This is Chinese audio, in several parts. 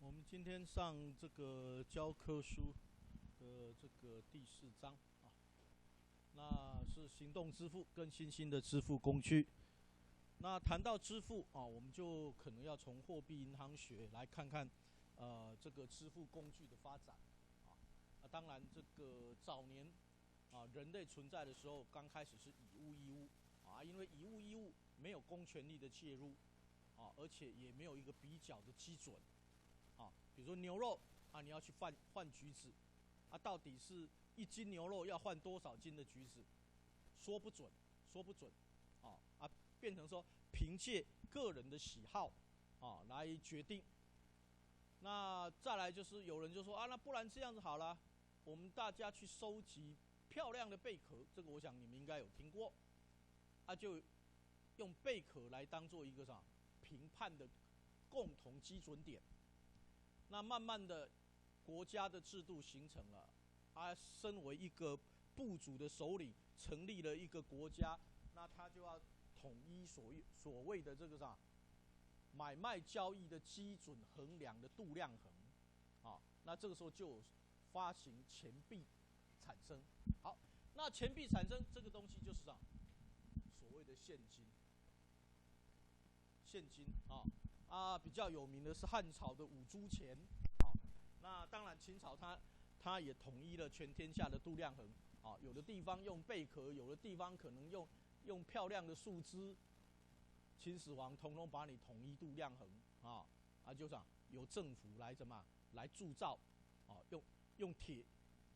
我们今天上这个教科书的这个第4章啊，那是行动支付跟新兴的支付工具。那谈到支付啊，我们就可能要从货币银行学来看看，这个支付工具的发展啊。当然，这个早年啊，人类存在的时候，刚开始是以物易物啊，因为以物易物没有公权力的介入啊，而且也没有一个比较的基准。啊，比如说牛肉啊，你要去换橘子，啊，到底是1斤牛肉要换多少斤的橘子，说不准，变成说凭借个人的喜好啊来决定。那再来就是有人就说啊，那不然这样子好了，我们大家去收集漂亮的贝壳，这个我想你们应该有听过，啊，就用贝壳来当做一个啥评判的共同基准点。那慢慢的，国家的制度形成了，他身为一个部族的首领，成立了一个国家，那他就要统一所谓的这个啥买卖交易的基准衡量的度量衡，啊，那这个时候就有发行钱币产生。好，那钱币产生这个东西就是啥，所谓的现金。比较有名的是汉朝的五铢钱，啊，那当然秦朝它也统一了全天下的度量衡，啊，有的地方用贝壳，有的地方可能用漂亮的树枝，秦始皇统统把你统一度量衡，就是由政府来来铸造，啊，用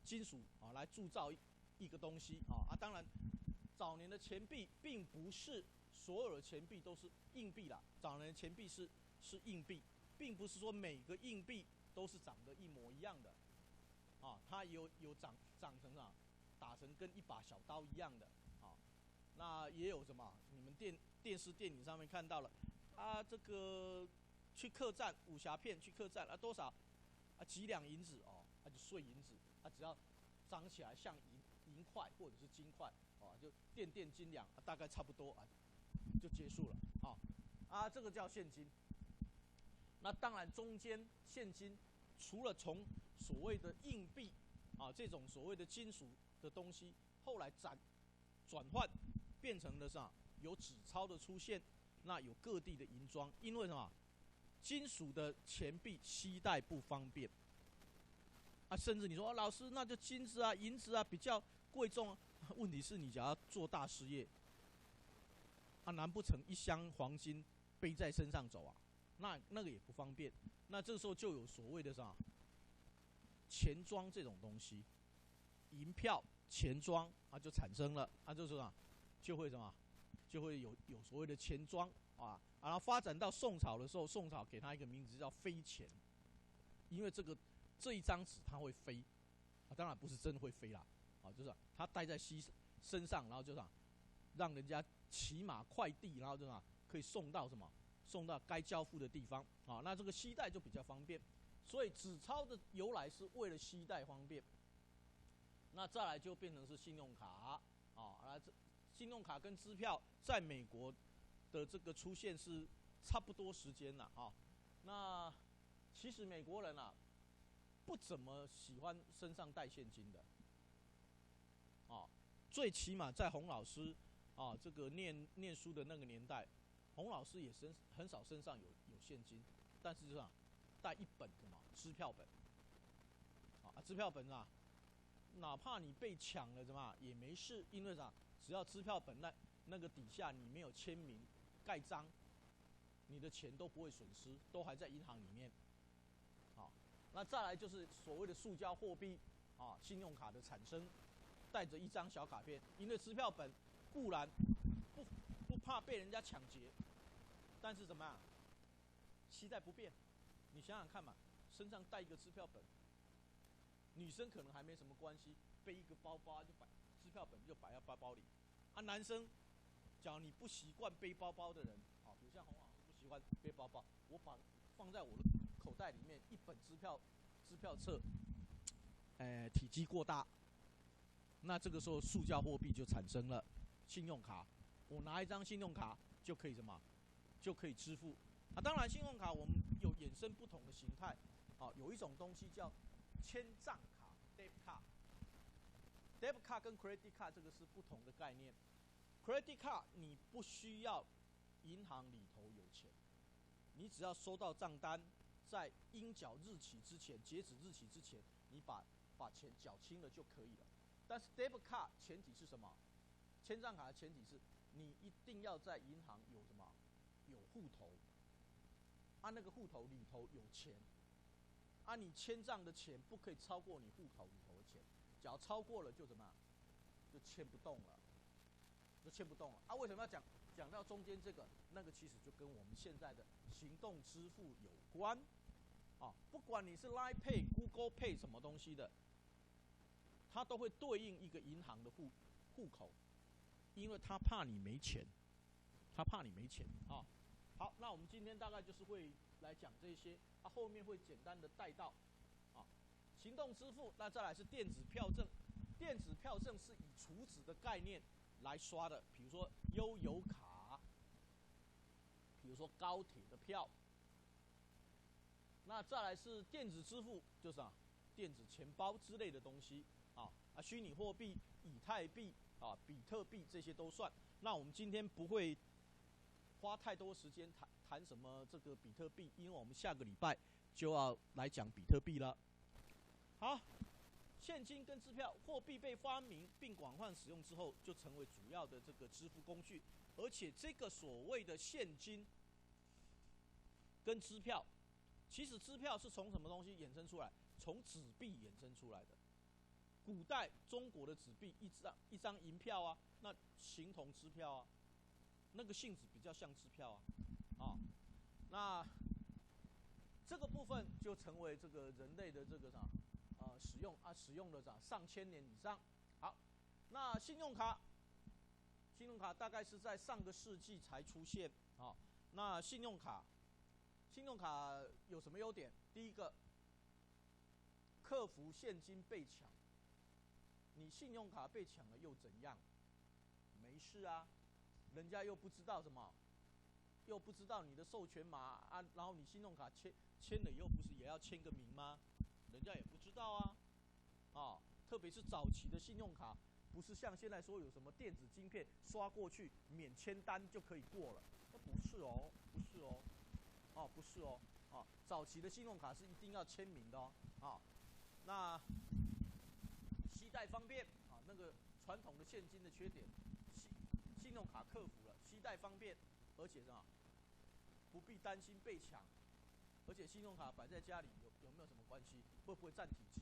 金属啊来铸造一个东西，当然早年的钱币并不是所有的钱币都是硬币啦，早年的钱币是硬币，并不是说每个硬币都是长得一模一样的，啊，它有长成打成跟一把小刀一样的，啊，那也有什么？你们电视电影上面看到了，啊，这个去客栈武侠片去客栈啊多少啊几两银子哦，就碎银子，只要长起来像银块或者是金块，就点斤两，大概差不多啊，就结束了啊，这个叫现金。那当然，中间现金除了从所谓的硬币啊这种所谓的金属的东西，后来转换变成了啥？有纸钞的出现，那有各地的银装，因为什么？金属的钱币携带不方便啊，甚至你说老师，那就金子啊、银子啊比较贵重啊。问题是你只要做大事业啊，难不成一箱黄金背在身上走啊？那个也不方便。那这个时候就有所谓的啥钱庄这种东西，银票、钱庄啊就产生了啊，就是啥就会有所谓的钱庄啊，然后发展到宋朝的时候，宋朝给它一个名字叫飞钱，因为这一张纸它会飞啊，当然不是真的会飞啦，啊，就是它带在身上，然后就是让人家骑马快递，然后就是可以送到该交付的地方啊，那这个携带就比较方便，所以纸钞的由来是为了携带方便。那再来就变成是信用卡啊，信用卡跟支票在美国的这个出现是差不多时间了啊。那其实美国人不怎么喜欢身上带现金的啊，最起码在洪老师这个念书的那个年代。洪老师也很少身上有现金，但是就是带一本什么支票本，支票本哪怕你被抢了也没事，因为只要支票本那个底下你没有签名盖章，你的钱都不会损失，都还在银行里面。那再来就是所谓的塑胶货币信用卡的产生，带着一张小卡片，因为支票本固然不怕被人家抢劫，但是怎么样，携带不便。你想想看嘛，身上带一个支票本，女生可能还没什么关系，背一个包包就摆支票本就摆在包包里。男生，假如你不习惯背包包的人比如像洪老师不习惯背包包，我放在我的口袋里面一本支票册，体积过大，那这个时候塑胶货币就产生了，信用卡。我拿一张信用卡就可以支付当然信用卡我们有衍生不同的形态，有一种东西叫签账卡 （debit card）。debit card 跟 credit card 这个是不同的概念。credit card 你不需要银行里头有钱，你只要收到账单，在应缴日期之前、截止日期之前，你把钱缴清了就可以了。但是 debit card 前提是什么？签账卡的前提是你一定要在银行有什么？有户头，那个户头里头有钱，你签账的钱不可以超过你户口里头的钱，只要超过了就怎么样？就签不动了，为什么要讲到中间这个？那个其实就跟我们现在的行动支付有关，不管你是 Line Pay、Google Pay 什么东西的，它都会对应一个银行的户口，因为他怕你没钱，好，那我们今天大概就是会来讲这些，后面会简单的带到，行动支付，那再来是电子票证。电子票证是以储值的概念来刷的，比如说悠游卡，比如说高铁的票。那再来是电子支付，就是电子钱包之类的东西，虚拟货币、以太币、比特币这些都算。那我们今天不会花太多时间谈什么这个比特币，因为我们下个礼拜就要来讲比特币了。好，现金跟支票货币被发明并广泛使用之后，就成为主要的这个支付工具。而且这个所谓的现金跟支票，其实支票是从什么东西衍生出来？从纸币衍生出来的。古代中国的纸币一张银票那形同支票那个性质比较像支票那这个部分就成为这个人类的这个使用了上千年以上。好，那信用卡大概是在上个世纪才出现那信用卡有什么优点？第一个，克服现金被抢。你信用卡被抢了又怎样？没事人家又不知道什么，又不知道你的授权码然后你信用卡签了以后，不是也要签个名吗？人家也不知道特别是早期的信用卡，不是像现在说有什么电子晶片刷过去免签单就可以过了，那不是早期的信用卡是一定要签名的那携带方便那个传统的现金的缺点，信用卡克服了，携带方便，而且不必担心被抢，而且信用卡摆在家里有没有什么关系？会不会占体积？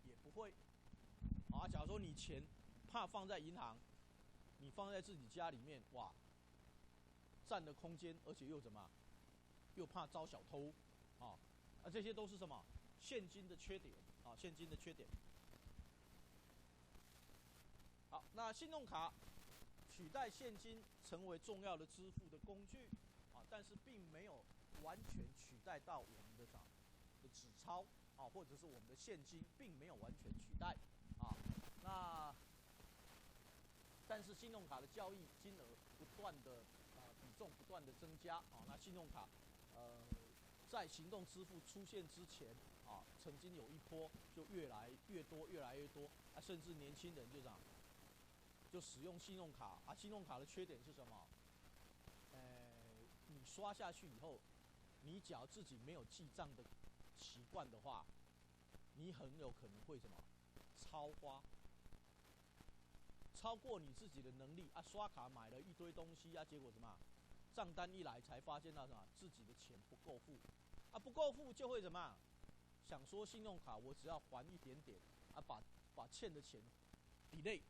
也不会假如说你钱怕放在银行，你放在自己家里面，哇，占了空间，而且又怕遭小偷这些都是什么？现金的缺点好，那信用卡取代现金成为重要的支付的工具但是并没有完全取代到我们的纸钞或者是我们的现金，并没有完全取代那但是信用卡的交易金额不断的比重不断的增加那信用卡在行动支付出现之前曾经有一波就越来越多甚至年轻人就使用信用卡信用卡的缺点是什么？你刷下去以后，你只要自己没有记账的习惯的话，你很有可能会超花，超过你自己的能力刷卡买了一堆东西结果账单一来才发现到自己的钱不够付不够付就会想说信用卡我只要还一点点把欠的钱 delay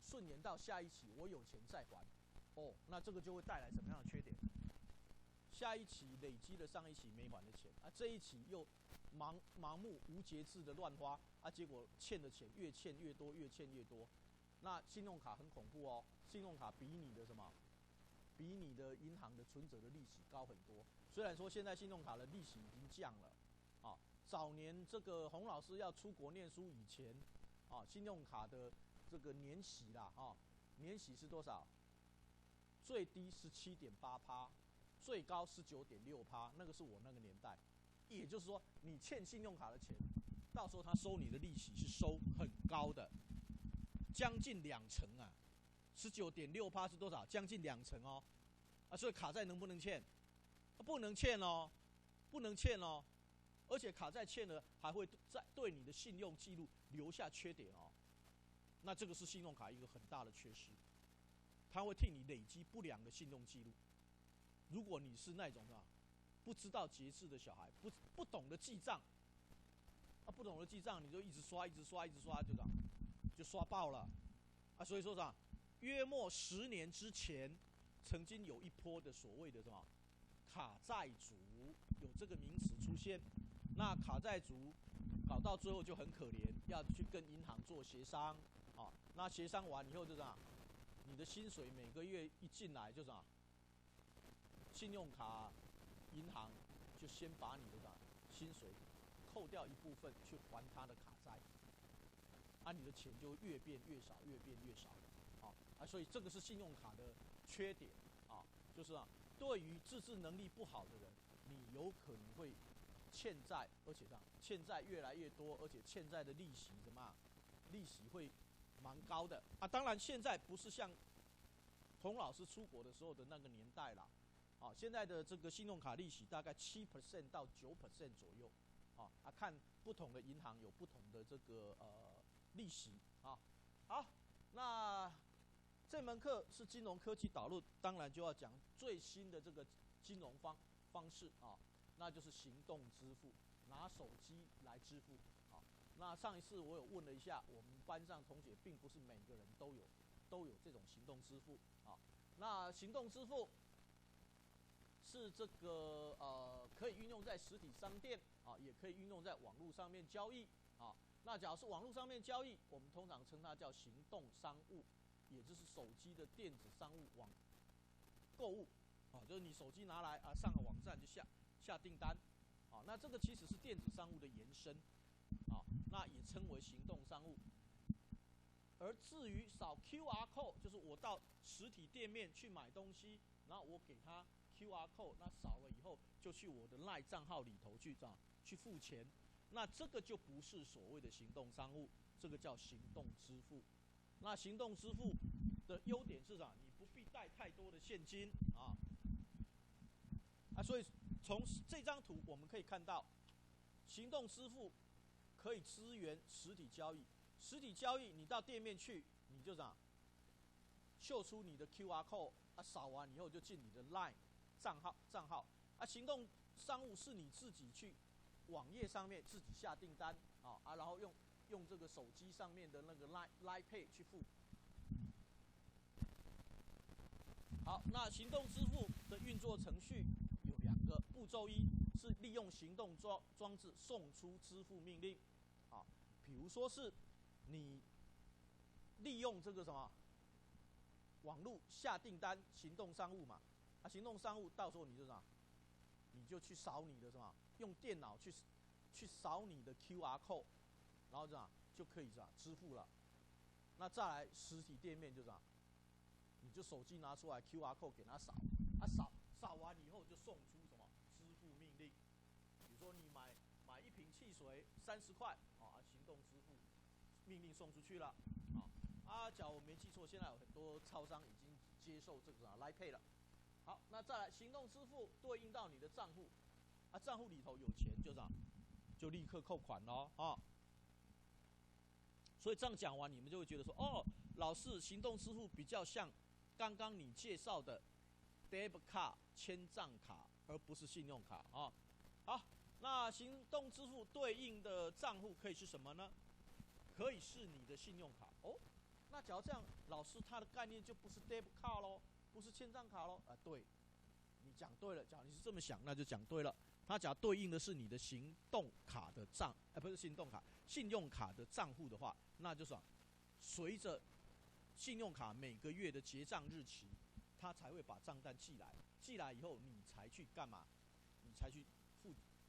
顺延到下一期我有钱再还那这个就会带来什么样的缺点？下一期累积了上一期没还的钱这一期又盲目无节制的乱花结果欠的钱越欠越多，那信用卡很恐怖信用卡比你的银行的存折的利息高很多。虽然说现在信用卡的利息已经降了早年这个洪老师要出国念书以前信用卡的这个年息年息是多少？最低17.8%，最高19.6%，那个是我那个年代也就是说，你欠信用卡的钱，到时候他收你的利息是收很高的，将近2成啊，19.6%是多少？将近2成哦，啊，所以卡债能不能欠？不能欠哦，不能欠哦，而且卡债欠了还会对你的信用记录留下缺点哦，那这个是信用卡一个很大的缺失，它会替你累积不良的信用记录。如果你是那种啊不知道节制的小孩，不懂得记账，啊，不懂得记账，你就一直刷，一直刷，一直刷，就这样，就刷爆了，啊，所以说啥？约莫10年之前，曾经有一波的所谓的什么卡债族，有这个名词出现。那卡债族搞到最后就很可怜，要去跟银行做协商，啊，那协商完以后就这样，你的薪水每个月一进来就啥，信用卡银行就先把你的薪水扣掉一部分去还他的卡债，啊，你的钱就越变越少，越变越少，啊，所以这个是信用卡的缺点啊，就是啊，对于自制能力不好的人，你有可能会欠债，而且欠债越来越多，而且欠债的利息怎么利息会蛮高的啊。当然现在不是像童老师出国的时候的那个年代啦，啊，现在的这个信用卡利息大概7% 到9% 左右，啊，看不同的银行有不同的这个利息啊。好，那这门课是金融科技导入，当然就要讲最新的这个金融方式啊，那就是行动支付，拿手机来支付啊。那上一次我有问了一下，我们班上同学并不是每个人都有这种行动支付啊。那行动支付是这个可以运用在实体商店啊，也可以运用在网络上面交易啊。那假如是网络上面交易，我们通常称它叫行动商务，也就是手机的电子商务网购物啊，就是你手机拿来啊，上个网站就下订单啊。那这个其实是电子商务的延伸啊，那也称为行动商务。而至于扫 QR code， 就是我到实体店面去买东西，然后我给他 QR code， 那扫了以后就去我的 LINE 账号里头去付钱，那这个就不是所谓的行动商务，这个叫行动支付。那行动支付的优点是啥？你不必带太多的现金啊，所以从这张图我们可以看到，行动支付可以支援实体交易。实体交易，你到店面去，你就秀出你的 QR code 啊，扫完以后就进你的 LINE 账号啊。行动商务是你自己去网页上面自己下订单啊，然后用这个手机上面的那个 LINE Pay 去付。好，那行动支付的运作程序有2个步骤，一是利用行动装置送出支付命令啊，比如说是你利用这个什么网络下订单，行动商务嘛，啊，行动商务到时候你就去扫你的什么，用电脑去扫你的 QR code， 然后就可以支付了。那再来实体店面就你就手机拿出来 QR code 给他扫，啊扫完以后就送出什么支付命令，比如说你买一瓶汽水30块啊，行动支付命令送出去了啊。假如我没记错，现在有很多超商已经接受这个LINE Pay 了。好，那再来行动支付对应到你的账户啊，账户里头有钱就立刻扣款咯啊。所以这样讲完，你们就会觉得说，哦，老师，行动支付比较像刚刚你介绍的 debit 卡、签账卡，而不是信用卡啊。好，那行动支付对应的账户可以是什么呢？可以是你的信用卡哦。那假如这样，老师他的概念就不是 debit 卡咯，不是签账卡咯。对，你讲对了。假如你是这么想，那就讲对了。它假如对应的是你的行动卡的不是行动卡，信用卡的账户的话，那就是随着信用卡每个月的结账日期，他才会把账单寄来，寄来以后你才去干嘛？你才去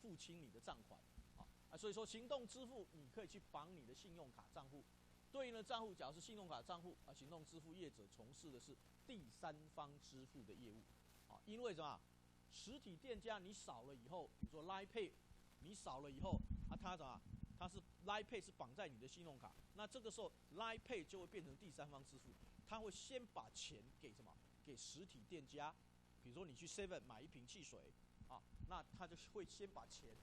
付清你的账款啊。所以说行动支付你可以去绑你的信用卡账户，对应的账户，假如是信用卡账户啊，行动支付业者从事的是第三方支付的业务啊。因为什么？实体店家你扫了以后，比如说 LINE Pay 你扫了以后啊，它什么？它是 Line Pay 是绑在你的信用卡，那这个时候 Line Pay 就会变成第三方支付，它会先把钱给什么？给实体店家，比如说你去 Seven 买一瓶汽水，啊，那它就会先把钱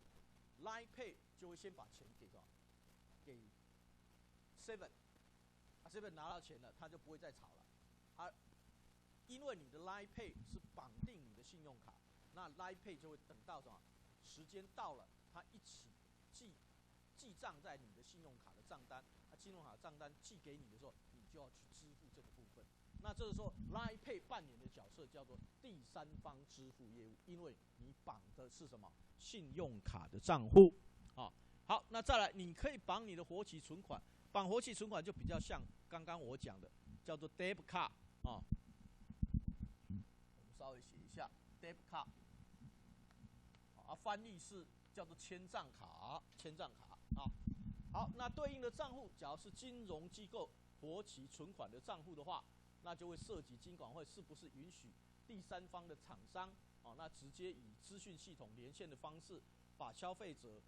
Line Pay 就会先把钱给什么？给 Seven， 啊 Seven 拿到钱了，他就不会再炒了，啊，因为你的 Line Pay 是绑定你的信用卡，那 Line Pay 就会等到什么？时间到了，它一起记账在你的信用卡的账单，信用卡账单寄给你的时候，你就要去支付这个部分。那这个时候 Line Pay 扮演的角色叫做第三方支付业务，因为你绑的是什么？信用卡的账户啊。好，那再来，你可以绑你的活期存款，绑活期存款就比较像刚刚我讲的，叫做 Debit Card 啊。我们稍微写一下 Debit Card， 啊，翻译是叫做签账卡，签账卡。啊，好，那对应的账户，假如是金融机构活期存款的账户的话，那就会涉及金管会是不是允许第三方的厂商，那直接以资讯系统连线的方式，把消费者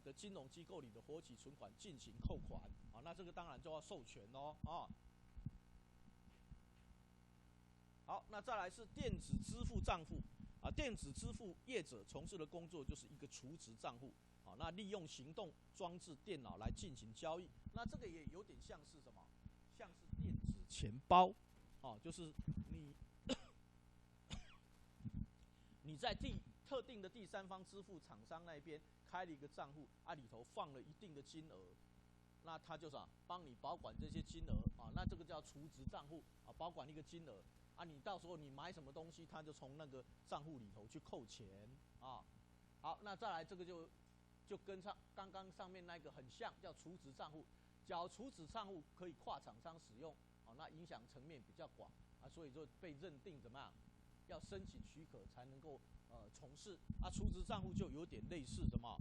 的金融机构里的活期存款进行扣款，啊，那这个当然就要授权咯，啊。好，那再来是电子支付账户，啊，电子支付业者从事的工作就是一个储值账户。好，那利用行动装置电脑来进行交易，那这个也有点像是什么？像是电子钱包，哦，就是你在特定的第三方支付厂商那边开了一个账户，啊，里头放了一定的金额，那他就啥帮你保管这些金额啊，那这个叫储值账户啊，保管一个金额啊，你到时候你买什么东西，他就从那个账户里头去扣钱啊。好，那再来这个就跟刚刚上面那个很像，叫储值账户。假如储值账户可以跨厂商使用，那影响层面比较广啊，所以就被认定怎么样？要申请许可才能够从事啊。储值账户就有点类似什么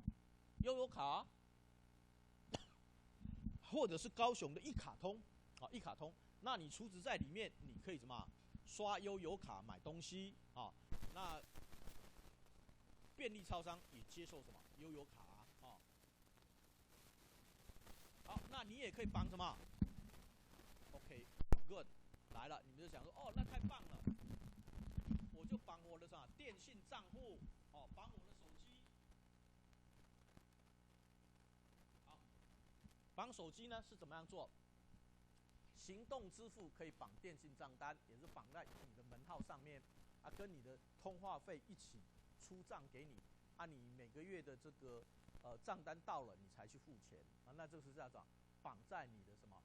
悠游卡，或者是高雄的一卡通啊，一卡通。那你储值在里面，你可以怎么刷悠游卡买东西啊？那便利超商也接受什么悠游卡啊？好，那你也可以绑什么 ？OK， good， 来了，你们就想说，哦，那太棒了，我就绑我的什么电信账户，哦，绑我的手机。好，绑手机呢是怎么样做？行动支付可以绑电信账单，也是绑在你的门号上面，啊，跟你的通话费一起出账给你，啊，你每个月的这个账单到了你才去付钱，啊，那这个是叫做绑在你的什么？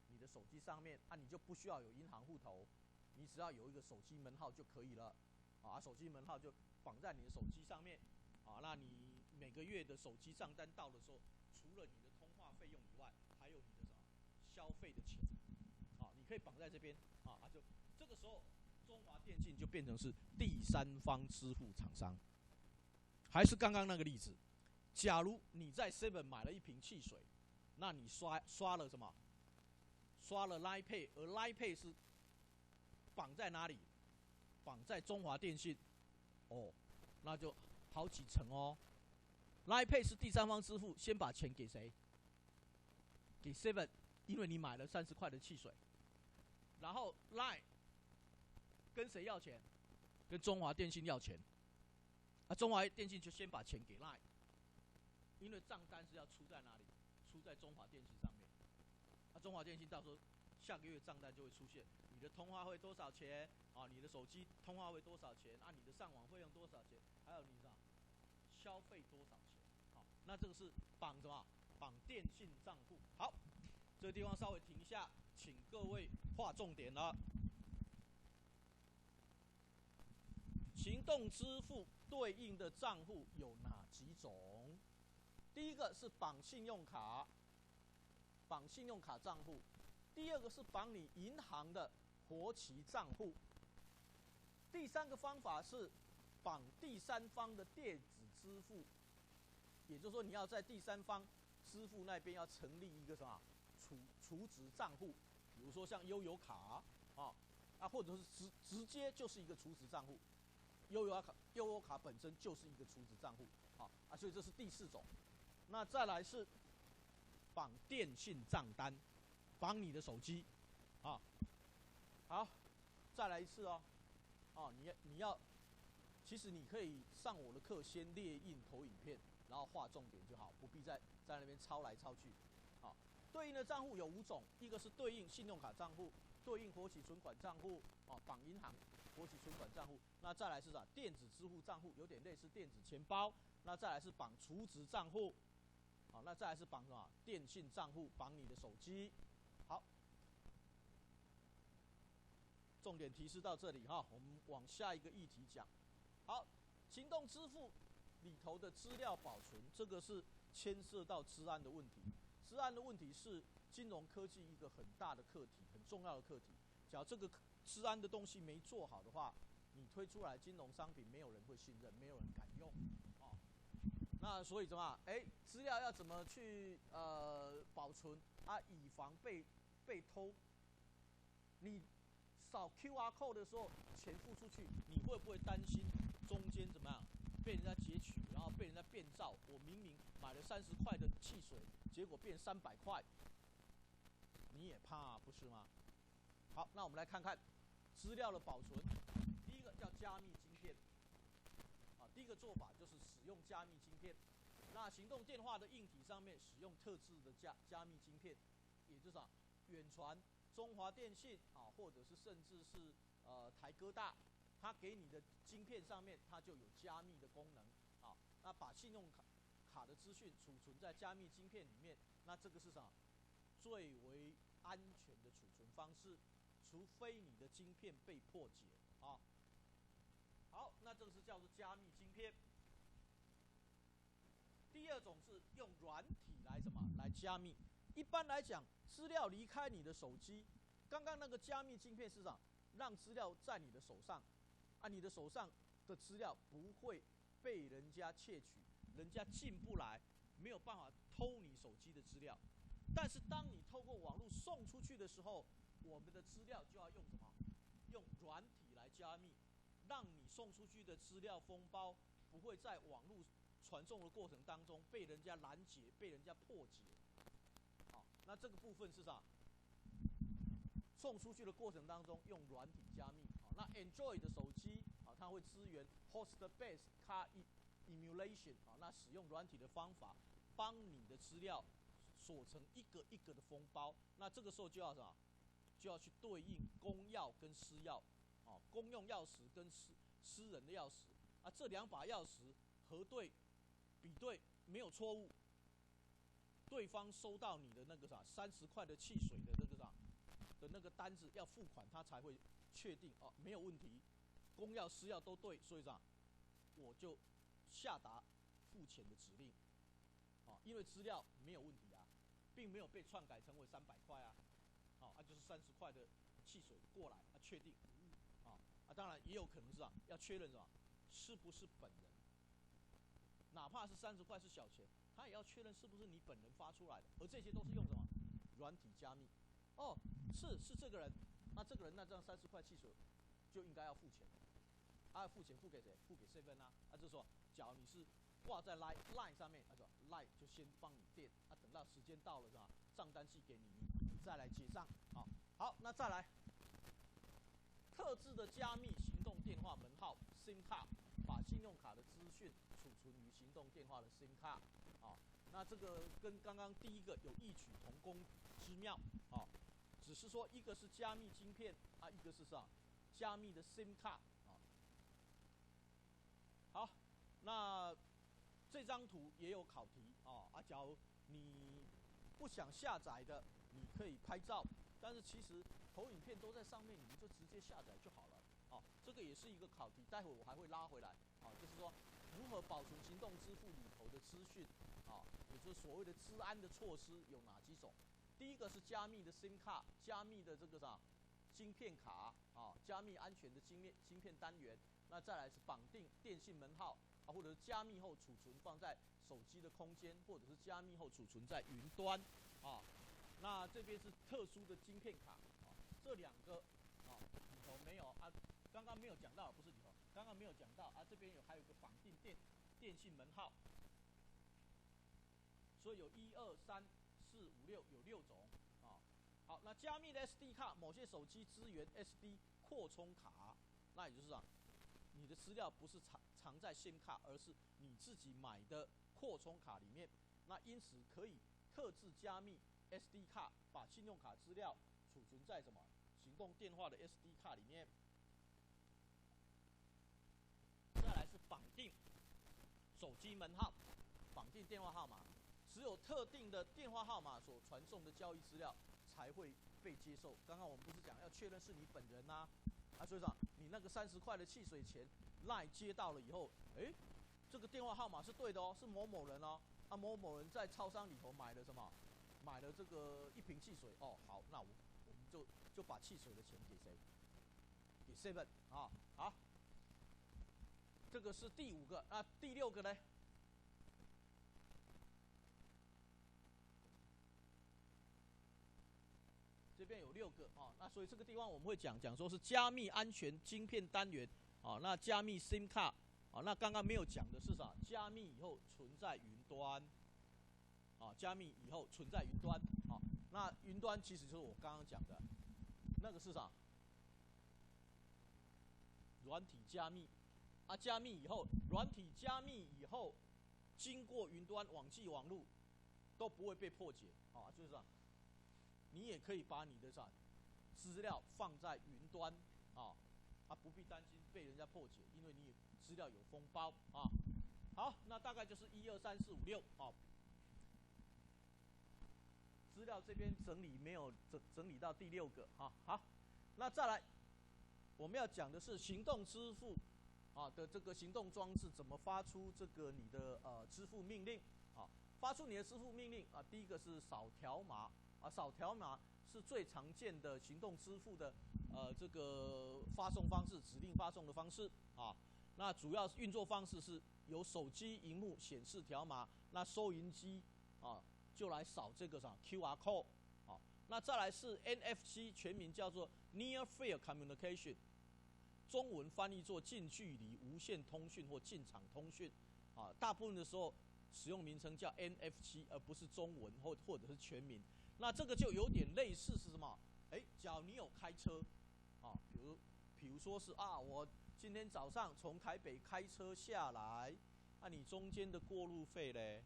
你的手机上面，啊，你就不需要有银行户头，你只要有一个手机门号就可以了，啊，手机门号就绑在你的手机上面，啊，那你每个月的手机账单到的时候，除了你的通话费用以外，还有你的什么消费的钱。啊，你可以绑在这边啊，就这个时候，中华电信就变成是第三方支付厂商。还是刚刚那个例子，假如你在 Seven 买了一瓶汽水，那你刷了什么？刷了 Line Pay， 而 Line Pay 是绑在哪里？绑在中华电信，哦，那就好几层哦。Line Pay 是第三方支付，先把钱给谁？给 Seven， 因为你买了30块的汽水。然后 Line 跟谁要钱？跟中华电信要钱。啊，中华电信就先把钱给 Line， 因为账单是要出在哪里？出在中华电信上面。啊，中华电信到时候下个月账单就会出现，你的通话费多少钱？啊，你的手机通话费多少钱？啊，你的上网费用多少钱？还有你的消费多少钱？好，那这个是绑什么？绑电信账户。好，这个地方稍微停一下，请各位划重点了。行动支付对应的账户有哪几种？第一个是绑信用卡，绑信用卡账户；第二个是绑你银行的活期账户；第三个方法是绑第三方的电子支付，也就是说你要在第三方支付那边要成立一个什么储值账户，比如说像悠游卡啊，或者是直接就是一个储值账户。悠游卡本身就是一个储值账户，所以这是第4种。那再来是绑电信账单，绑你的手机，好，再来一次哦，你要，其实你可以上我的课，先列印投影片，然后画重点就好，不必在那边抄来抄去。对应的账户有5种，一个是对应信用卡账户，对应活期存款账户，绑银行活期存款账户。那再来是啥？电子支付账户，有点类似电子钱包。那再来是绑储值账户，那再来是绑什么？电信账户，绑你的手机。好，重点提示到这里我们往下一个议题讲。好，行动支付里头的资料保存，这个是牵涉到治安的问题。治安的问题是金融科技一个很大的课题，很重要的课题。假如这个治安的东西没做好的话，你推出来金融商品，没有人会信任，没有人敢用。那所以怎么？资料要怎么去保存以防被偷？你扫 QR code 的时候，钱付出去，你会不会担心中间怎么样被人家截取，然后被人家变造？我明明买了30块的汽水，结果变300块，你也怕不是吗？好，那我们来看看资料的保存。第一个叫加密晶片，第一个做法就是使用加密晶片。那行动电话的硬体上面使用特制的加密晶片，也就是远传、中华电信或者是甚至是台哥大，它给你的晶片上面它就有加密的功能那把信用卡的资讯储存在加密晶片里面，那这个是啥？最为安全的储存方式，除非你的晶片被破解好，那这个是叫做加密晶片。第2种是用软体来什么？来加密。一般来讲，资料离开你的手机，刚刚那个加密晶片是啥？让资料在你的手上，你的手上的资料不会被人家窃取，人家进不来，没有办法偷你手机的资料。但是当你透过网络送出去的时候，我们的资料就要用什么？用软体来加密，让你送出去的资料封包不会在网络传送的过程当中被人家拦截、被人家破解。那这个部分是啥？送出去的过程当中用软体加密。那 Android 的手机它会支援 Host-based Car Emulation 那使用软体的方法，帮你的资料锁成一个一个的封包。那这个时候就要什么？就要去对应公钥跟私钥，公用钥匙跟私人的钥匙这2把钥匙核对、比对没有错误，对方收到你的那个30块的汽水的那个单子要付款，他才会确定没有问题，公钥私钥都对，所以我就下达付钱的指令因为资料没有问题并没有被篡改成为300块就是30块的汽水过来确定当然也有可能是要确认是不是本人，哪怕是30块是小钱，他也要确认是不是你本人发出来的，而这些都是用什么？软体加密。是这个人，那这个人那这样30块汽水就应该要付钱，付钱付给谁？付给7就是说，假如你是挂在 Line 上面，Line 就先帮你垫等到时间到了是吧？账单寄给你，你再来结账好，那再来，特制的加密行动电话门号 SIM 卡，把信用卡的资讯储存于行动电话的 SIM 卡那这个跟刚刚第一个有异曲同工之妙只是说一个是加密晶片一个是加密的 SIM 卡好，那这张图也有考题假如你不想下载的，你可以拍照，但是其实投影片都在上面，你们就直接下载就好了这个也是一个考题，待会我还会拉回来就是说如何保存行动支付里头的资讯也就是所谓的治安的措施有哪几种？第一个是加密的 SIM 卡，加密的这个晶片卡加密安全的晶片单元。那再来是绑定电信门号或者是加密后储存放在手机的空间，或者是加密后储存在云端那这边是特殊的晶片卡这2个里头没有刚刚没有讲到的不是里头，刚刚没有讲到啊，这边还有个绑定电信门号，所以有1、2、3、4、5、6，有6种啊。好，那加密的 SD 卡，某些手机支援 SD 扩充卡，那也就是啊，你的资料不是藏在 SIM 卡，而是你自己买的扩充卡里面。那因此可以特制加密 SD 卡，把信用卡资料储存在什么行动电话的 SD 卡里面。再来是绑定手机门号，绑定电话号码，只有特定的电话号码所传送的交易资料才会被接受。刚刚我们不是讲要确认是你本人呐？所以说你那个30块的汽水钱赖接到了以后，这个电话号码是对的哦，是某某人哦。某某人在超商里头买了什么？买了这个1瓶汽水哦。好，那我们就把汽水的钱给谁？给 Seven 啊。好，这个是第5个。那第6个呢？这边有6个啊。那所以这个地方我们会讲说是加密安全晶片单元啊。那加密 SIM 卡啊。那刚刚没有讲的是啥？加密以后存在云端。加密以后存在云端。那云端其实就是我刚刚讲的，那个是啥？软体加密。加密以后，软体加密以后，经过云端网际网路都不会被破解。就是这样。你也可以把你的啥资料放在云端不必担心被人家破解，因为你资料有封包啊。好，那大概就是1、2、3、4、5、6啊。资料这边整理没有整理到第6个啊。好，那再来我们要讲的是行动支付的这个行动装置怎么发出这个你的支付命令发出你的支付命令第一个是扫条码扫条码是最常见的行动支付的这个发送方式，指令发送的方式那主要运作方式是由手机荧幕显示条码，那收银机就来扫这个QR code 那再来是 NFC， 全名叫做 Near Field Communication， 中文翻译作近距离无线通讯或近场通讯大部分的时候使用名称叫 NFC， 而不是中文或者是全名。那这个就有点类似是什么？假如你有开车比如说是我今天早上从台北开车下来，你中间的过路费嘞，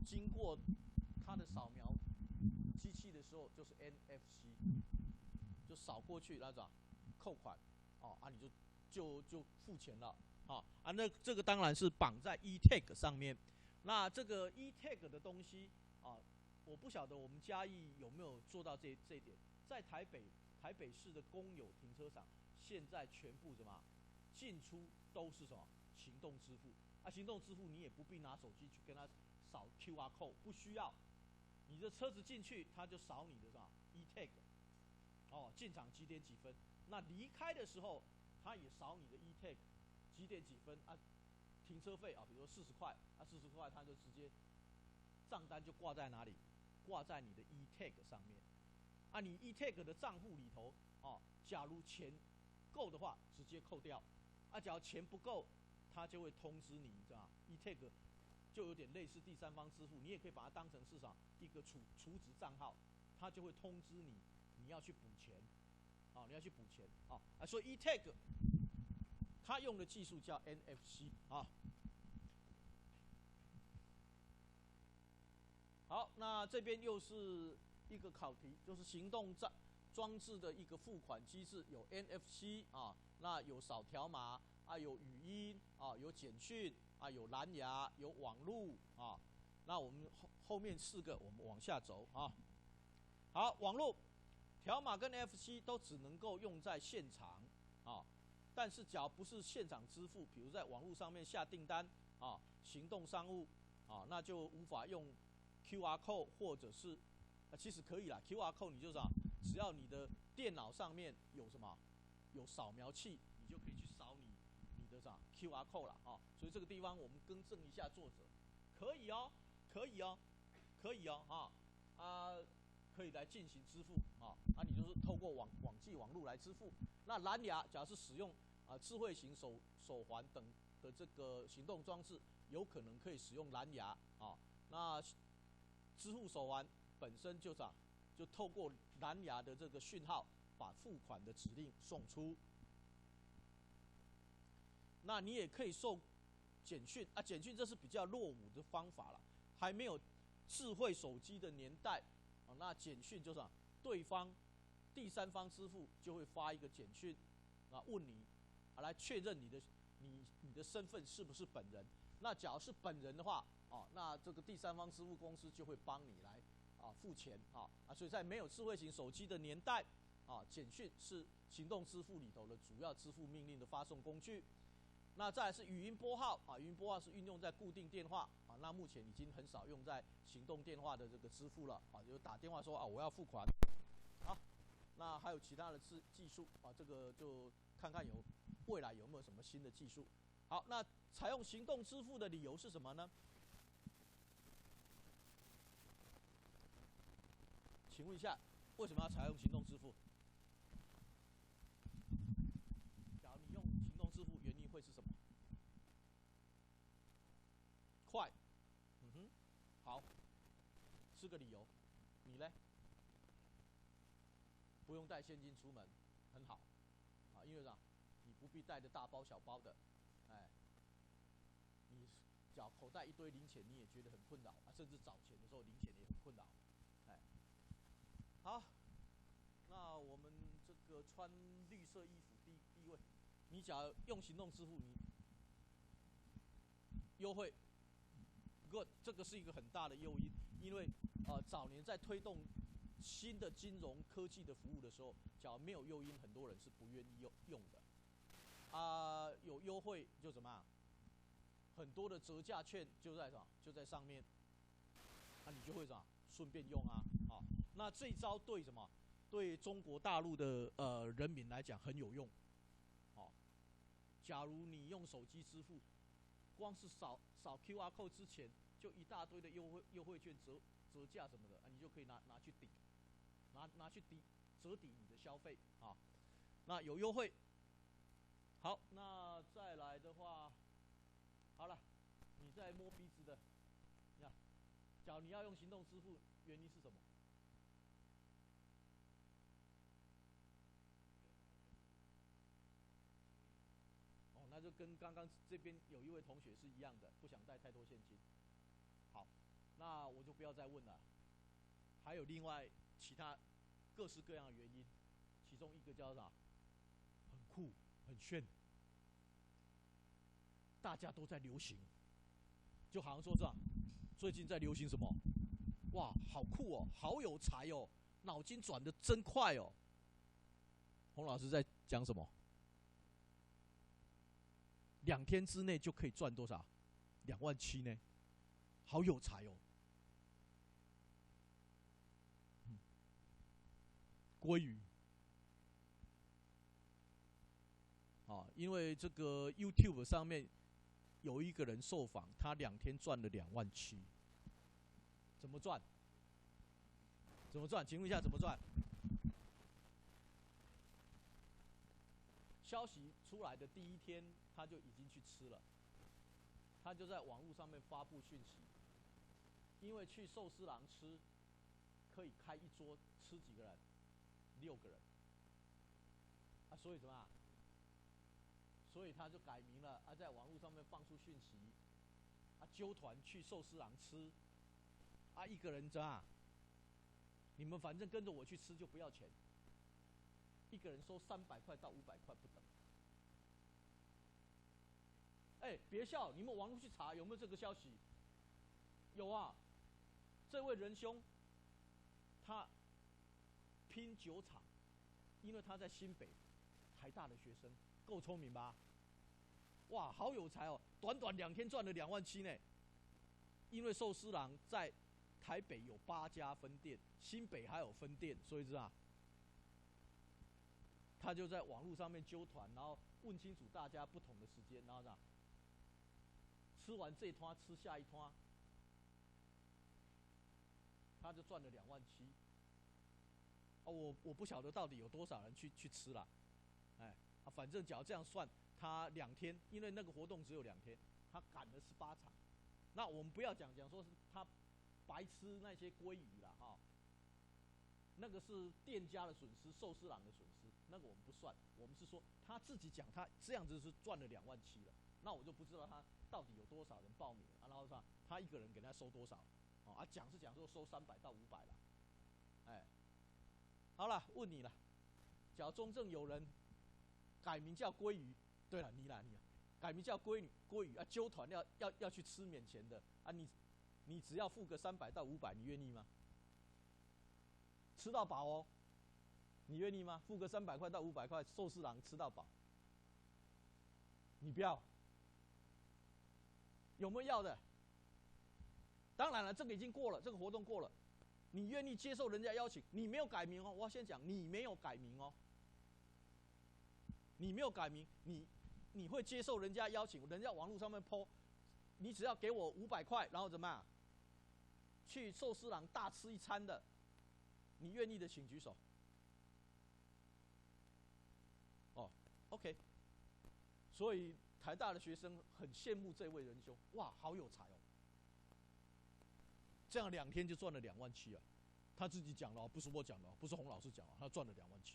经过它的扫描机器的时候就是 NFC， 就扫过去那种扣款你就付钱了那这个当然是绑在 eTag 上面。那这个 eTag 的东西我不晓得我们嘉义有没有做到这一点。在台北市的公有停车场，现在全部什么进出都是什么行动支付行动支付你也不必拿手机去跟他扫 QR code， 不需要。你的车子进去，他就扫你的什么 eTag， 进场几点几分。那离开的时候，他也扫你的 eTag， 几点几分停车费比如说40块40块他就直接账单就挂在哪里？挂在你的 eTag 上面你 eTag 的账户里头假如钱够的话，直接扣掉假如钱不够，他就会通知你，知道吗 ？eTag 就有点类似第三方支付，你也可以把它当成市场一个储值账号，他就会通知你，你要去补钱你要去补钱所以 eTag 它用的技术叫 NFC 好，那这边又是一个考题，就是行动装置的一个付款机制，有 NFC 那有扫条码有语音有简讯有蓝牙，有网路那我们后面4个我们往下走好，网路条码跟 NFC 都只能够用在现场但是假如不是现场支付，比如在网络上面下订单行动商务那就无法用 QR code， 或者是其实可以啦 ，QR code 你就只要你的电脑上面有什么有扫描器，你就可以去扫你的QR code 啦所以这个地方我们更正一下作者，可以哦，可以哦，可以哦可以来进行支付你就是透过网际网路来支付。那蓝牙假如是使用智慧型手环等的这个行动装置，有可能可以使用蓝牙啊。那支付手环本身就透过蓝牙的这个讯号，把付款的指令送出。那你也可以受简讯啊，简讯这是比较落伍的方法了，还没有智慧手机的年代啊。那简讯就是对方第三方支付就会发一个简讯啊，问你来确认你的身份是不是本人。那假如是本人的话，那这个第三方支付公司就会帮你来付钱所以在没有智慧型手机的年代简讯是行动支付里头的主要支付命令的发送工具。那再来是语音拨号语音拨号是运用在固定电话那目前已经很少用在行动电话的这个支付了就打电话说我要付款。好，那还有其他的技术这个就看看未来有没有什么新的技术。好，那采用行动支付的理由是什么呢？请问一下，为什么要采用行动支付？假如你用行动支付，原因会是什么？快，好，是个理由。你呢？不用带现金出门，很好因为你不必带着大包小包的，你脚口袋一堆零钱，你也觉得很困扰甚至找钱的时候零钱也很困扰，好，那我们这个穿绿色衣服第一位，你假如用行动支付，你优惠 ，good， 这个是一个很大的诱因，因为早年在推动新的金融科技的服务的时候，假如没有诱因，很多人是不愿意用的有优惠就怎么样？很多的折价券就在上面，你就会顺便用那这一招对什么？对中国大陆的人民来讲很有用假如你用手机支付，光是扫 QR code 之前，就一大堆的优惠券折价什么的你就可以拿去抵，拿去折抵你的消费那有优惠。好，那再来的话，好了，你在摸鼻子的，你看，假如你要用行动支付，原因是什么？那就跟刚刚这边有一位同学是一样的，不想带太多现金。好，那我就不要再问了。还有另外其他各式各样的原因，其中一个叫啥？很酷，很炫，大家都在流行，就好像说最近在流行什么？哇，好酷哦，好有才哦，脑筋转得真快哦。洪老师在讲什么？2天之内就可以赚多少？27000呢，好有才哦。鲑鱼因为这个 YouTube 上面有一个人受访，他2天赚了27000，怎么赚？怎么赚？请问一下怎么赚？消息出来的第1天，他就已经去吃了，他就在网络上面发布讯息，因为去寿司郎吃可以开1桌，吃几个人？6个人所以怎么样？所以他就改名了在网络上面放出讯息揪团去寿司郎吃1个人怎样？你们反正跟着我去吃就不要钱，1个人收300块到500块不等。别笑，你们网络去查有没有这个消息？有啊，这位仁兄，他拼酒厂，因为他在新北，台大的学生，够聪明吧？哇，好有才哦！短短2天赚了27000呢。因为寿司郎在台北有8家分店，新北还有分店，所以知道他就在网络上面揪团，然后问清楚大家不同的时间，然后吃完这一摊吃下一摊，他就赚了27000。我不晓得到底有多少人去吃啦，反正只要这样算，他2天，因为那个活动只有2天，他赶了18场。那我们不要讲说是他白吃那些鲑鱼啦，那个是店家的损失，寿司郎的损失，那个我们不算。我们是说他自己讲，他这样子是赚了2万7了。那我就不知道他到底有多少人报名然后他一个人给他收多少，讲是讲说收300到500啦。好了，问你了，假如中正有人改名叫鲑鱼，对了，你改名叫鲑鱼啊，揪团要去吃免钱的啊，你只要付个300到500，你愿意吗？吃到饱哦，你愿意吗？付个300块到500块，寿司郎吃到饱，你不要？有没有要的？当然了，这个已经过了，这个活动过了。你愿意接受人家邀请？你没有改名哦，我要先讲，你没有改名哦。你没有改名，你会接受人家邀请？人家网络上面 po， 你只要给我500块，然后怎么样？去寿司郎大吃一餐的，你愿意的请举手。OK。所以台大的学生很羡慕这位仁兄，哇，好有才哦！这样2天就赚了2万7啊！他自己讲的，不是我讲的，不是洪老师讲的，他赚了2万7。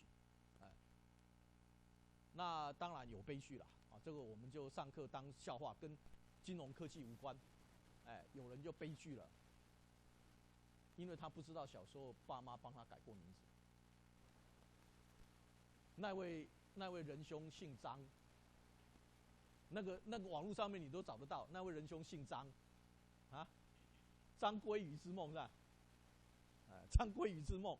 那当然有悲剧啦，这个我们就上课当笑话，跟金融科技无关。有人就悲剧了，因为他不知道小时候爸妈帮他改过名字。那位仁兄姓张。那个网络上面你都找得到，那位仁兄姓张，张鲑鱼之梦是吧？张鲑鱼之梦，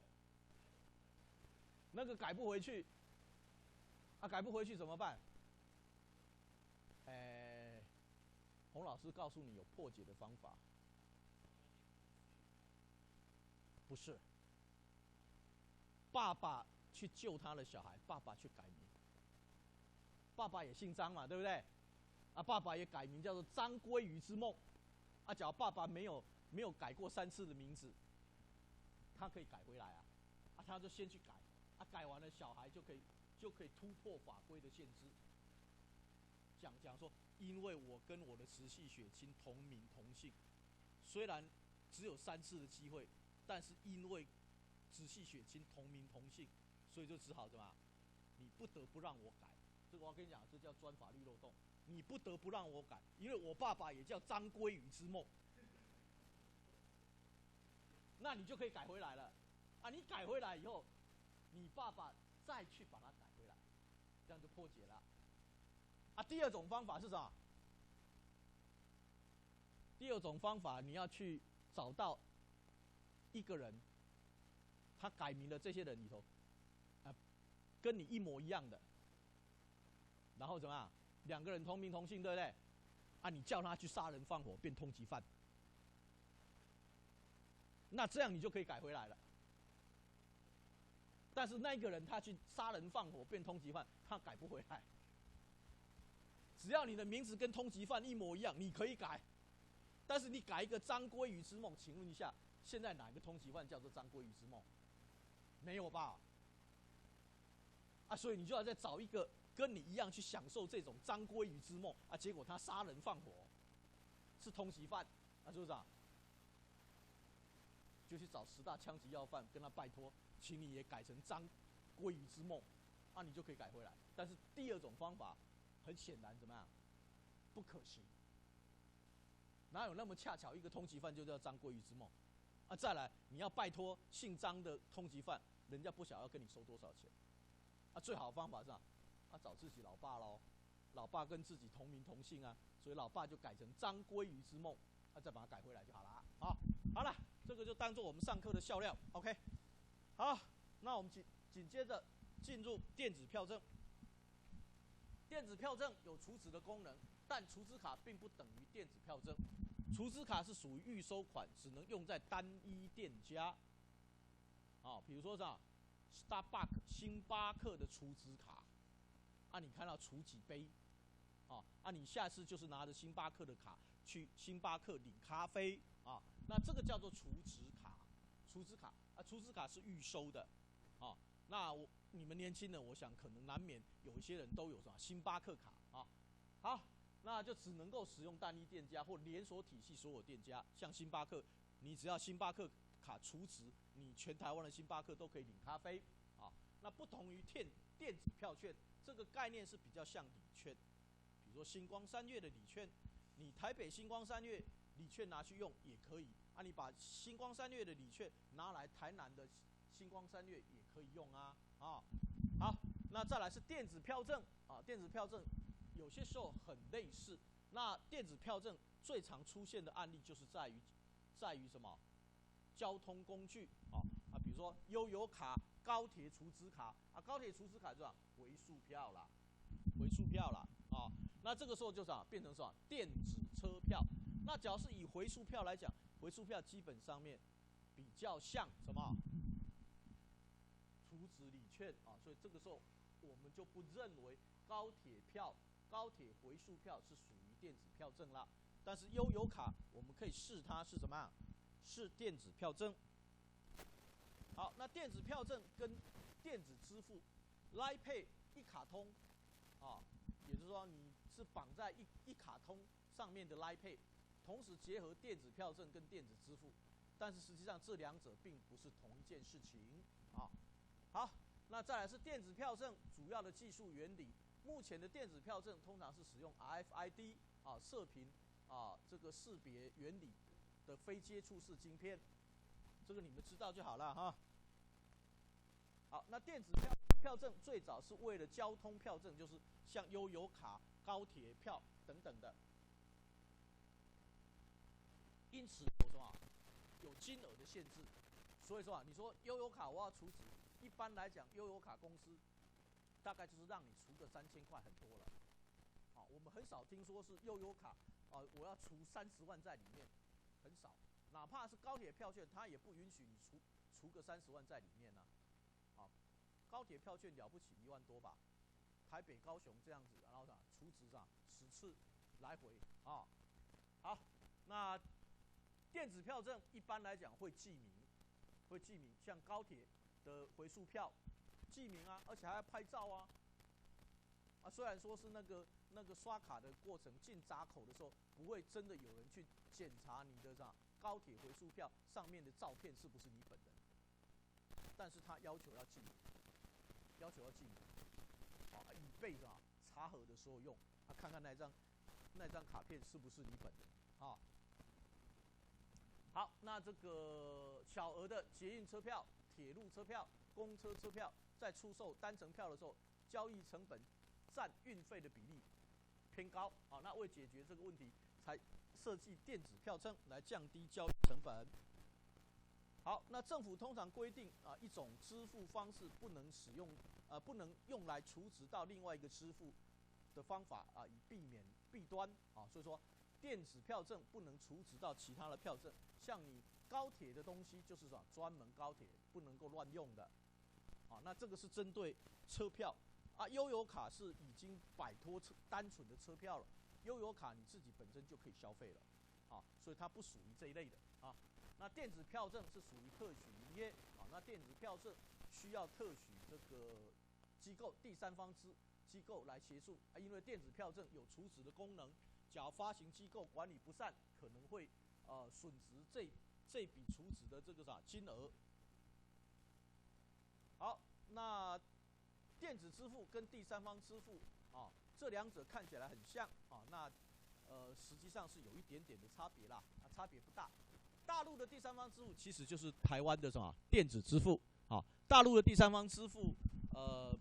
那个改不回去，改不回去怎么办？洪老师告诉你有破解的方法，不是，爸爸去救他的小孩，爸爸去改名，爸爸也姓张嘛，对不对？爸爸也改名叫做张鲑鱼之梦，假如爸爸没有改过3次的名字，他可以改回来他就先去改，改完了小孩就可以突破法规的限制，讲说，因为我跟我的直系血亲同名同姓，虽然只有3次的机会，但是因为直系血亲同名同姓，所以就只好怎么，你不得不让我改。这个我跟你讲，这叫钻法律漏洞。你不得不让我改，因为我爸爸也叫张鲑鱼之梦，那你就可以改回来了。你改回来以后，你爸爸再去把它改回来，这样就破解了。第2种方法是什么？第2种方法，你要去找到一个人，他改名的这些人里头，跟你一模一样的，然后怎么样？2个人同名同姓，对不对？你叫他去杀人放火，变通缉犯，那这样你就可以改回来了。但是那个人他去杀人放火变通缉犯，他改不回来。只要你的名字跟通缉犯一模一样，你可以改。但是你改一个张鲑鱼之梦，请问一下，现在哪个通缉犯叫做张鲑鱼之梦？没有吧？所以你就要再找一个跟你一样去享受这种张鲑鱼之梦结果他杀人放火，是通缉犯是不是就去找10大枪击要犯，跟他拜托，请你也改成张鲑鱼之梦，你就可以改回来。但是第2种方法，很显然怎么样？不可行。哪有那么恰巧一个通缉犯就叫张鲑鱼之梦？再来，你要拜托姓张的通缉犯，人家不晓得要跟你收多少钱。最好的方法是找自己老爸咯，老爸跟自己同名同姓所以老爸就改成张鲑鱼之梦，再把它改回来就好了好了，这个就当做我们上课的笑料 ，OK。好，那我们紧接着进入电子票证。电子票证有储值的功能，但储值卡并不等于电子票证。储值卡是属于预收款，只能用在单一店家。比如说Starbucks 星巴克的储值卡，你看到储几杯，你下次就是拿着星巴克的卡去星巴克领咖啡那这个叫做储值卡。储值卡是预收的那你们年轻人，我想可能难免有一些人都有什么星巴克卡啊。好，那就只能够使用单一店家或连锁体系所有店家，像星巴克，你只要星巴克卡储值，你全台湾的星巴克都可以领咖啡啊。那不同于电子票券，这个概念是比较像礼券，比如说星光三月的礼券，你台北星光三月礼券拿去用也可以啊，你把星光三月的礼券拿来台南的星光三月也可以用啊。好，那再来是电子票证啊，电子票证有些时候很类似。那电子票证最常出现的案例就是在于什么？交通工具啊，比如说悠游卡、高铁储值卡啊，高铁储值卡是吧？回数票啦啊。那这个时候就变成什么？电子车票。那只要是以回数票来讲，回数票基本上面比较像什么？储值礼券啊，所以这个时候我们就不认为高铁回数票是属于电子票证啦。但是悠游卡我们可以视它是什么样？是电子票证。好，那电子票证跟电子支付 ，Line Pay 一卡通啊，也就是说你是绑在一卡通上面的 Line Pay， 同时结合电子票证跟电子支付，但是实际上这两者并不是同一件事情啊。好，那再来是电子票证主要的技术原理。目前的电子票证通常是使用 RFID 啊射频啊这个识别原理的非接触式晶片，这个你们知道就好了哈。好，那电子票证最早是为了交通票证，就是像悠游卡、高铁票等等的，因此有什么？有金额的限制。所以说你说悠游卡我要储值，一般来讲，悠游卡公司大概就是让你储个3000块，很多了。我们很少听说是悠游卡我要储30万在里面，很少。哪怕是高铁票券，它也不允许你储个30万在里面呢。高铁票券了不起1万多吧，台北、高雄这样子，然后储值10次来回啊。好，那电子票证一般来讲会记名，像高铁的回数票记名啊，而且还要拍照啊。虽然说是那个刷卡的过程进闸口的时候，不会真的有人去检查你的高铁回数票上面的照片是不是你本人，但是他要求要记名，以备查核的时候用，看看那张卡片是不是你本人啊。好，那这个小额的捷运车票、铁路车票、公车车票，在出售单程票的时候，交易成本占运费的比例偏高。那为解决这个问题，才设计电子票证来降低交易成本。好，那政府通常规定一种支付方式不能不能用来储值到另外一个支付的方法以避免弊端所以说电子票证不能储值到其他的票证，像你高铁的东西就是专门高铁不能够乱用的那这个是针对车票悠游卡是已经摆脱单纯的车票了，悠游卡你自己本身就可以消费了所以它不属于这一类的那电子票证是属于特许营业那电子票证需要特许这个机构第三方机构来协助因为电子票证有储值的功能，假如发行机构管理不善，可能会损失这笔储值的这个金额。好，那电子支付跟第三方支付这两者看起来很像那实际上是有一点点的差别啦差别不大。大陆的第三方支付其实就是台湾的电子支付大陆的第三方支付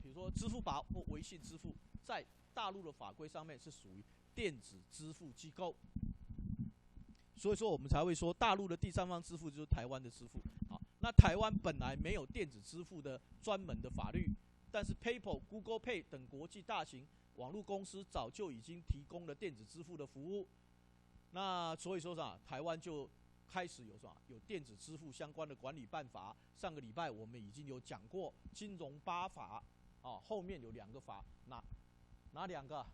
比如说支付宝或微信支付，在大陆的法规上面是属于电子支付机构，所以说我们才会说大陆的第三方支付就是台湾的支付那台湾本来没有电子支付的专门的法律，但是 PayPal、Google Pay 等国际大型网络公司早就已经提供了电子支付的服务，那所以说台湾就开始有电子支付相关的管理办法。上个礼拜我们已经有讲过金融8法后面有2个法，哪2个？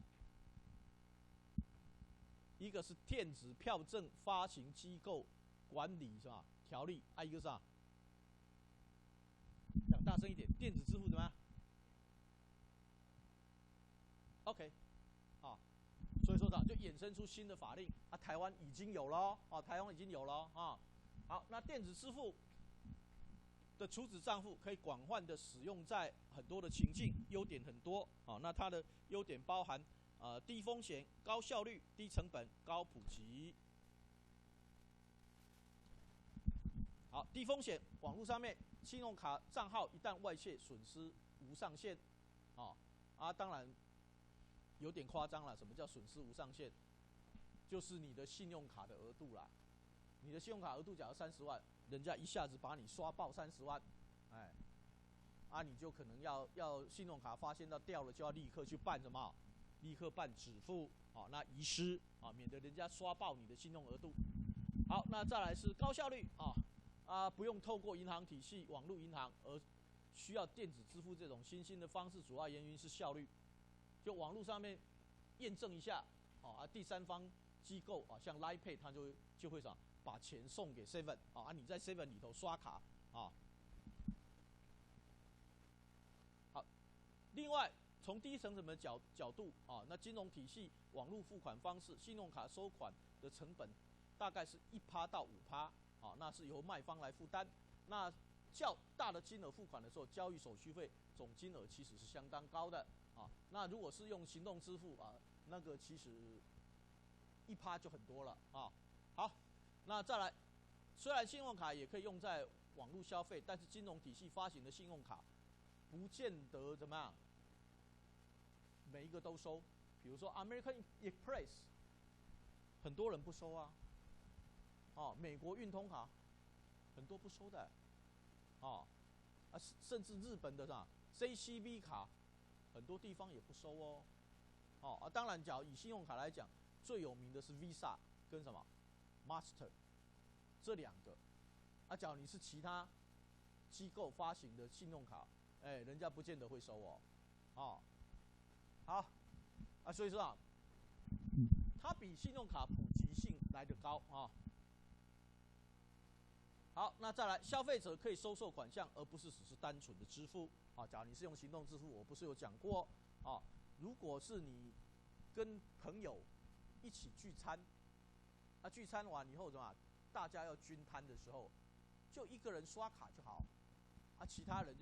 一个是电子票证发行机构管理条例一个讲大声一点，电子支付怎么样 ？OK， 啊，所以说就衍生出新的法令啊，台湾已经有了啊，台湾已经有了啊。好，那电子支付的储值账户可以广泛的使用在很多的情境，优点很多啊。那它的优点包含低风险、高效率、低成本、高普及。好，低风险，网络上面信用卡账号一旦外泄，损失无上限。当然有点夸张了。什么叫损失无上限？就是你的信用卡的额度啦。你的信用卡额度假如30万，人家一下子把你刷爆30万，你就可能要信用卡发现到掉了，就要立刻去办什么？立刻办止付那遗失免得人家刷爆你的信用额度。好，那再来是高效率不用透过银行体系、网络银行，而需要电子支付这种新兴的方式，主要原因是效率。就网络上面验证一下第三方机构像 Line Pay， 它就会把钱送给 Seven 你在 Seven 里头刷卡好，另外从低成本的角度那金融体系、网络付款方式、信用卡收款的成本大概是1%到5%那是由卖方来负担。那较大的金额付款的时候，交易手续费总金额其实是相当高的那如果是用行动支付那个其实1%就很多了好，那再来，虽然信用卡也可以用在网络消费，但是金融体系发行的信用卡不见得怎么样，每一个都收。比如说 American Express， 很多人不收美国运通卡很多不收的甚至日本的JCB 卡很多地方也不收当然，假如以信用卡来讲，最有名的是 Visa 跟什么 Master 这2个假如你是其他机构发行的信用卡，人家不见得会收好所以说它比信用卡普及性来得高好，那再来，消费者可以收受款项，而不是只是单纯的支付假如你是用行动支付，我不是有讲过如果是你跟朋友一起聚餐，聚餐完以后怎么，大家要均摊的时候，就一个人刷卡就好，其他人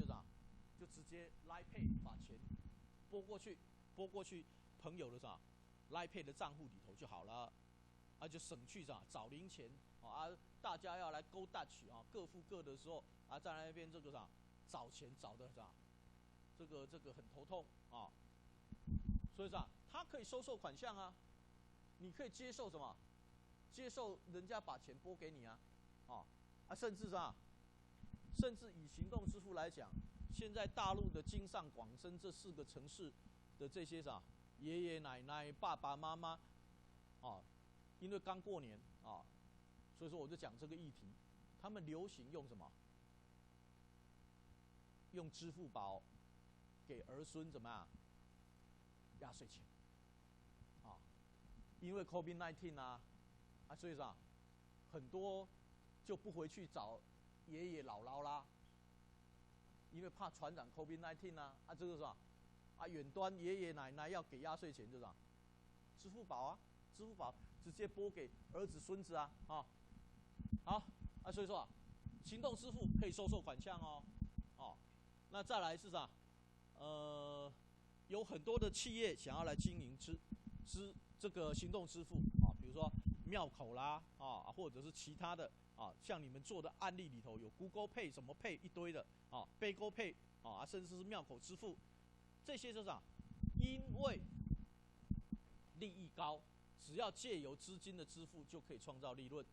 就直接 Line Pay 把钱拨过去朋友的Line Pay 的账户里头就好了，就省去找零钱大家要来勾搭取各付各的时候在那边这个找钱找的这个很头痛所以他可以收受款项你可以接受什么？接受人家把钱拨给你甚至以行动支付来讲，现在大陆的京上、广深这4个城市的这些爷爷奶奶、爸爸妈妈因为刚过年所以说我就讲这个议题，他们流行用什么？用支付宝给儿孙怎么样？压岁钱因为 COVID-19 所以很多就不回去找爷爷姥姥啦，因为怕传染 COVID-19 这个远端爷爷奶奶要给压岁钱，就是支付宝支付宝直接拨给儿子孙子好所以说行动支付可以收受款项那再来是有很多的企业想要来经营这个行动支付比如说庙口啦或者是其他的像你们做的案例里头有 Google Pay 什么 Pay 一堆的Bigo Pay 甚至是庙口支付，这些就是因为利益高，只要借由资金的支付就可以创造利润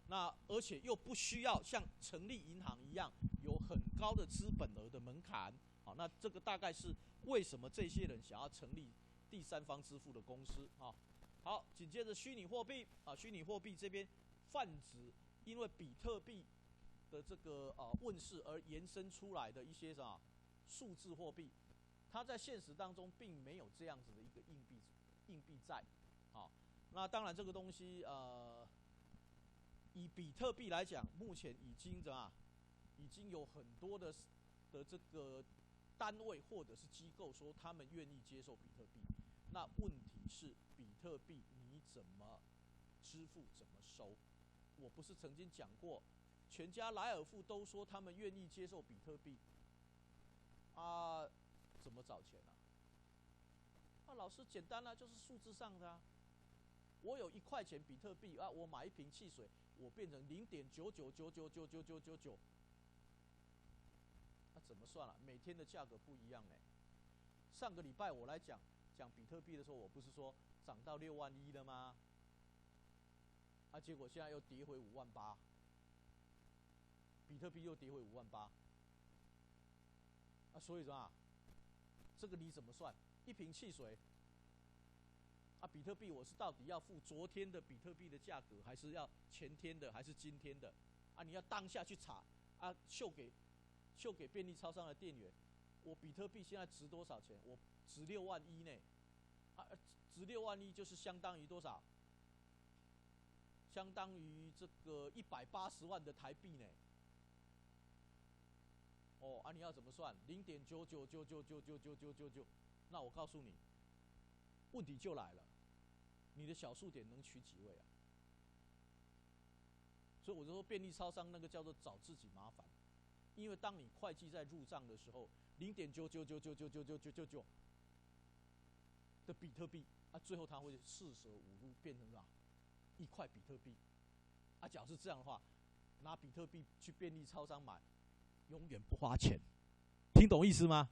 那而且又不需要像成立银行一样有很高的资本额的门槛那这个大概是为什么这些人想要成立第三方支付的公司好，紧接着虚拟货币虚拟货币这边泛指因为比特币的这个问世而延伸出来的一些数字货币，它在现实当中并没有这样子的一个硬币在那当然这个东西以比特币来讲，目前已经有很多的的这个单位或者是机构说他们愿意接受比特币，那问题是比特币你怎么支付怎么收？我不是曾经讲过，全家莱尔富都说他们愿意接受比特币，啊，怎么找钱啊？啊，老师简单啊，就是数字上的啊。我有1块钱比特币啊，我买一瓶汽水，我变成0.9999999999，那怎么算啊？每天的价格不一样哎。上个礼拜我来讲比特币的时候，我不是说涨到6万1了吗？啊，结果现在又跌回5万8，比特币又跌回5万8。啊，所以说啊，这个你怎么算？一瓶汽水，啊，比特币我是到底要付昨天的比特币的价格，还是要前天的，还是今天的？啊，你要当下去查，啊，秀给便利超商的店员，我比特币现在值多少钱？我值6万1呢，啊，值6万1就是相当于多少？相当于这个180万的台币呢。哦，啊，你要怎么算？0.9999999999，那我告诉你，问题就来了，你的小数点能取几位啊？所以我就说便利超商那个叫做找自己麻烦，因为当你会计在入账的时候，0.9999999999的比特币啊，最后它会四舍五入变成啥？1块比特币。啊，假如是这样的话，拿比特币去便利超商买。永远不花钱，听懂意思吗？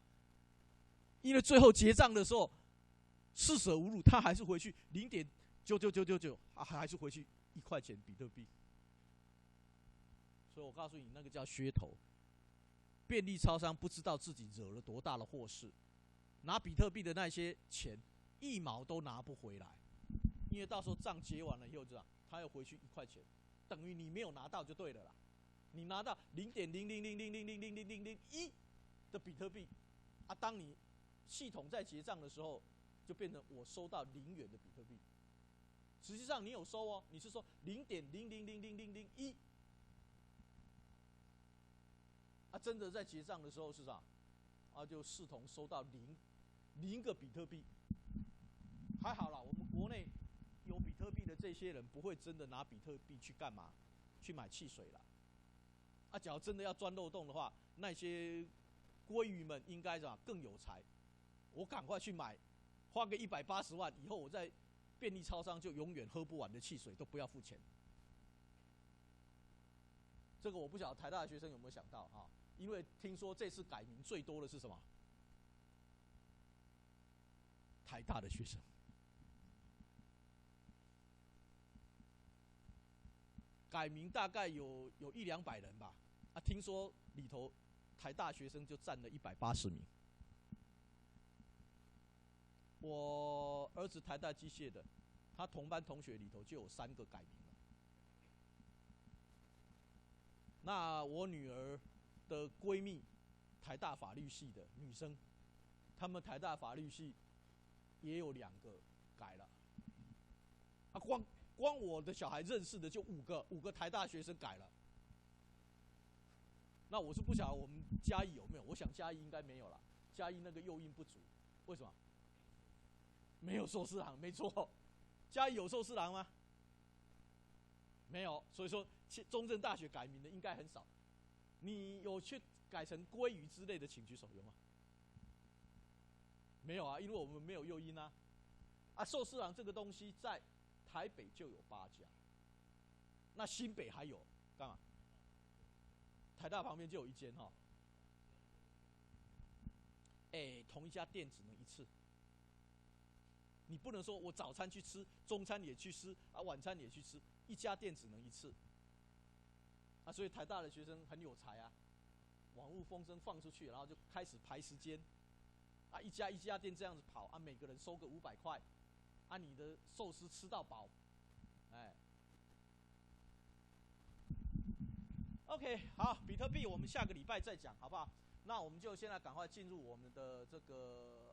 因为最后结账的时候，四舍五入，他还是回去0.99999，还是回去1块钱比特币。所以我告诉你，那个叫噱头。便利超商不知道自己惹了多大的祸事，拿比特币的那些钱1毛都拿不回来，因为到时候账结完了以后，这样他又回去1块钱，等于你没有拿到就对了啦。你拿到0.0000000001的比特币，啊，当你系统在结账的时候，就变成我收到0元的比特币。实际上你有收哦，你是说0.00000001，啊，真的在结账的时候是啥？啊，就视同收到0个比特币。还好啦，我们国内有比特币的这些人不会真的拿比特币去干嘛？去买汽水啦。啊，假如真的要钻漏洞的话，那些鲑鱼们应该更有才。我赶快去买，花个180万，以后我在便利超商就永远喝不完的汽水，都不要付钱。这个我不晓得台大的学生有没有想到啊？因为听说这次改名最多的是什么？台大的学生。改名大概有100-200人吧，啊，听说里头台大学生就占了180名。我儿子台大机械的，他同班同学里头就有3个改名了。那我女儿的闺蜜，台大法律系的女生，她们台大法律系也有2个改了。啊，光我的小孩认识的就5个台大学生改了。那我是不晓得我们嘉义有没有，我想嘉义应该没有了，嘉义那个诱因不足，为什么？没有寿司郎，没错。嘉义有寿司郎吗？没有，所以说中正大学改名的应该很少。你有去改成鲑鱼之类的，请举手，有吗？没有啊，因为我们没有诱因啊。啊，寿司郎这个东西在台北就有8家，那新北还有干嘛？台大旁边就有1间哈。同一家店只能1次，你不能说我早餐去吃，中餐也去吃，啊，晚餐也去吃，一家店只能1次。啊，所以台大的学生很有才啊，网络风声放出去，然后就开始排时间，啊，一家店这样子跑，啊，每个人收个500块。啊，你的寿司吃到饱，哎 ，OK， 好，比特币我们下个礼拜再讲，好不好？那我们就现在赶快进入我们的这个